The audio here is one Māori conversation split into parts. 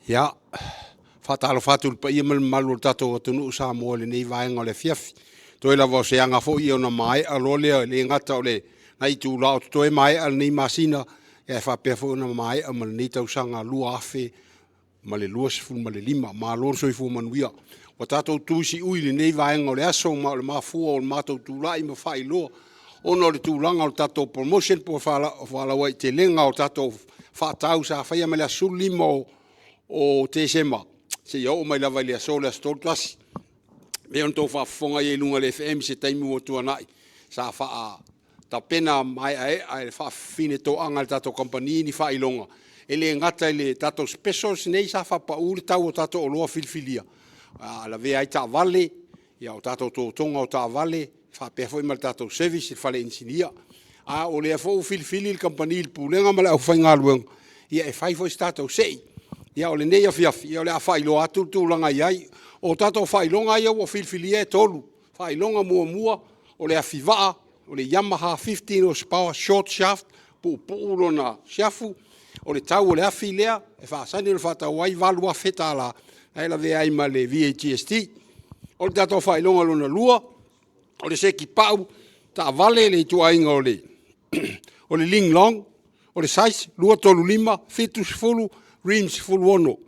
Ia, whatalo whatul pa ia malu tato o tunu sa mo le nei vaenga le fiafi. Toi la vo se anga fo ia na mai a lole le ngata o le na i tu lao toi mai al nei masina e fa pe fo na mai a mal nei tau sanga lua afe ma le lua sifu ma le lima ma lor so i fu manuia. O tato tu si ui le nei vaenga o le aso ma le mafu o le mato tu lai ma fai lo. Ono le tu langa o tato promotion po fala wai te lenga o tato fa tau sa fa ia me le asul lima o te sema se yo mai lava le sola stoltas me on to fa fonga ye lunga le FM se taimu o tua nai sa fa ta pena mai ai fa fine to anga tato company ni fa ilonga ele ngata le tato specials nei sa fa pa ur tau tato o lo filfilia la ve ai ta vale ya o tato to tonga o ta vale fa pe foi mal tato service fa le insinia o le fo filfili il company il pulenga mala o fainga lueng ia e fai fo stato sei ia o le nei afiafi, ia o le a whailo atu tūlanga iai. O tato whailonga ia o filfilia e tolu. Whailonga mua o le awhiwaa, o le Yamaha 15 horsepower short shaft, puulo na shafu, o le tau o le awhi lea, e whaasani o le whatau ai valua feta la, e la vea ima le VHST. O le tato whailonga lona lua, o le seki pau, ta vale le tuainga o le, o le ling long, o le sais, lua tolu lima, fitus fulu, rims full wono.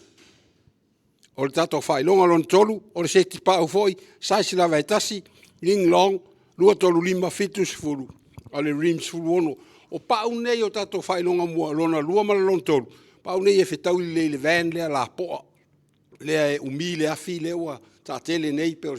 O le tato whailonga lon tolu, o le seti pau foi, saisi la vaitasi, ling long, lua tolu lima fitus fulu, o le rims full wono. O pau nei o tato whailonga mua lona lua mala lon tolu. Pau nei e whetau le van lea la poa, lea e umi lea fi leua, ta tele nei pe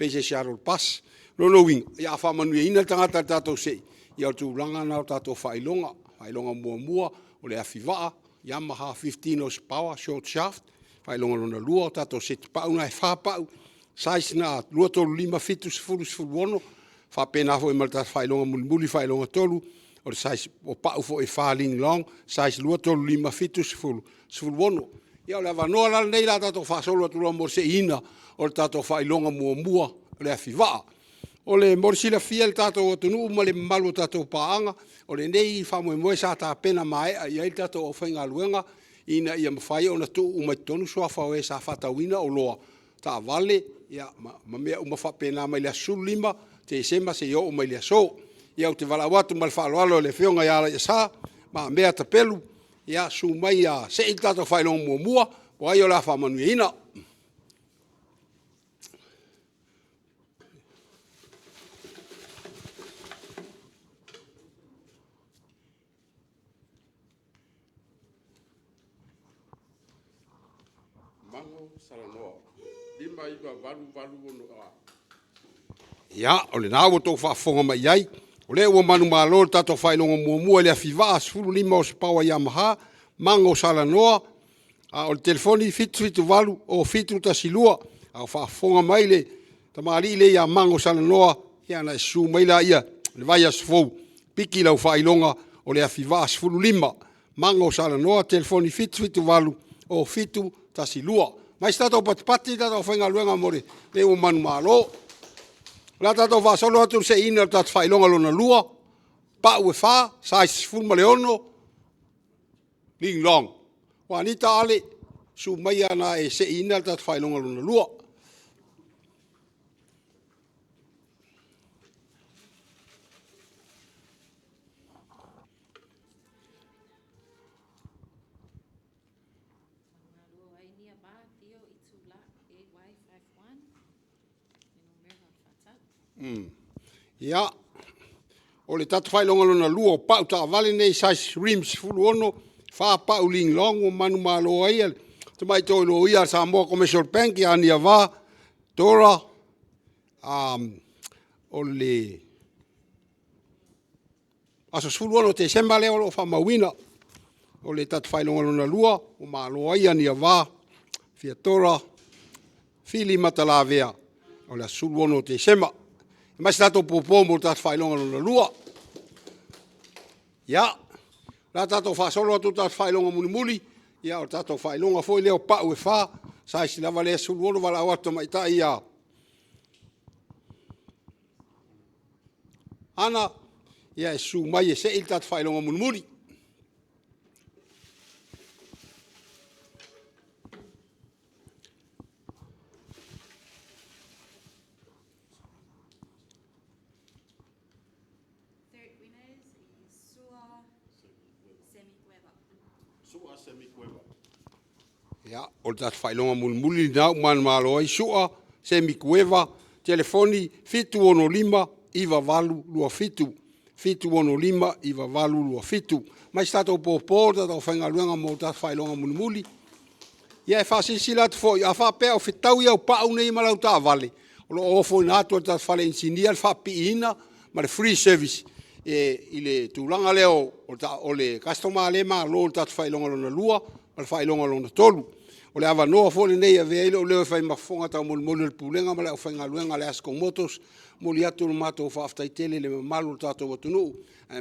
se Charles Pass. Lono wing, ia whamanu e ina tangata tato sei, ia tu langa na o tato whailonga mua, o le awhiwaa, Yamaha 15 horsepower short shaft, whailonga lona lua o tato seti pau na e whapau, sais na lua tolu lima fitus fulus fulwono, whapena fo e malta whailonga muli whailonga tolu, o le sais o pau fo e whaling long, sais lua tolu lima fitus fulwono. Ia o le avanoa la nei la tato whasolo atura morse ina, o le tato whailonga mua, o le awhiwaa. O le morsila fia le tato o tunu ma le malu tato paanga, o le nei whamoe sa ta pena mai, ia il tato o whainga luenga, ina ia mawhai o na tu umaitonu soa whawe sa whatawina o loa. Ta vale, ia ma mea umawhapena mai lea sulima, te sema se yo umai lea so, ia o te walawatu mal whaaloalo le whionga ia sa, ma mea ta pelu, ia sumai ia se il tato whailonga mua, o ai o la whamanu ina. Ia, o le nāua tō whaafonga mai iai, o le ua manu mālo le tato whailonga mua le awhiwaa, sfulu lima o se paua Yamaha, mango salanoa, o le telefoni fitu walu o fitu tasilua, a whaafonga mai le, tamari le ia mango salanoa, ia na su mai la ia, le vai asfou, piki lau whailonga o le awhiwaa, sfulu lima, mango salanoa, telefoni fitu walu o fitu tasilua. Mai stato pati tato whainga luenga more, le ua manu mālo, la tato fa solo atu se ina tato whailonga lona lua, pa ue wha, sais fulma leono, ling long. Wanita ale, su mai ana e se ina tato whailonga lona lua. Ia, o le tatu whailonga lona lua, o pau ta vale nei sais rims fulu ono, wha pau ling long o manu malo aia, te mai toi lo ia sa moa commercial bank ia ania wā, tora, o le aso fulu ono te semba leo lo wha mawina, o le tatu whailonga lona lua, o malo aia ania wā, fia tora, fili matala vea, o le asulu ono te semba. Mas tato popomo tato whailonga lona lua. Ia, la tato whasolo atu tato whailonga muli, ia o tato whailonga foi leo pau e wha, sa isi lava lea suluono wala awatu mai ta ia. Ana, ia e su mai e se il tato whailonga muli. Ya, o tatu whailonga muli na man malo ai sua, se mi kueva, telefoni, fitu ono lima, iwa valu lua fitu. Fitu ono lima, iwa valu lua fitu. Mas tato popo, tato whainga luenga mo tatu whailonga muli. Ia e whasisi latu fo, ia whapea o fitau ia o pau nei malau ta vale. O lo ofo ina atu tatu whale insinia, whapi ina, ma le free service. I le tūlanga leo, o le customer le ma lo tatu whailonga lona lua, ma le whailonga lona tolu. O le awa noa fo le nei a vea ilo leo whai mafonga tau mole le pulenga ma le au whainga luenga le Ascom Motors moli atu le mato whaaftai tele le malu tatou atunu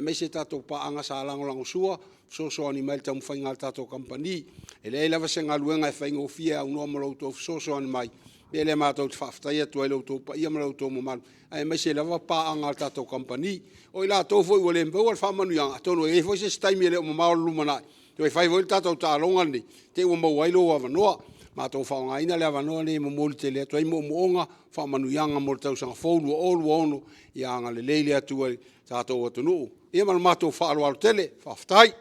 me se tatou paanga sa lango sua so ani mai tau whainga tatou company e le lava se ngaluenga e whainga ofia au noa malau tau so ani mai e le mato whaaftai atu e lau tau pa ia malau tau malu me se lava paanga tatou company o ila tau foi wale mbau al whamanu yanga tono e foi se staimi le o mamau lumanai to e fai vol tatou talonga ni te o mau wailo ava noa ma to fa nga ina le ava noa le mo mol te le to i mo onga fa manu yanga mo tau sanga folu o ono yanga le leile atu tatou atu no e ma to fa al tele fa ftai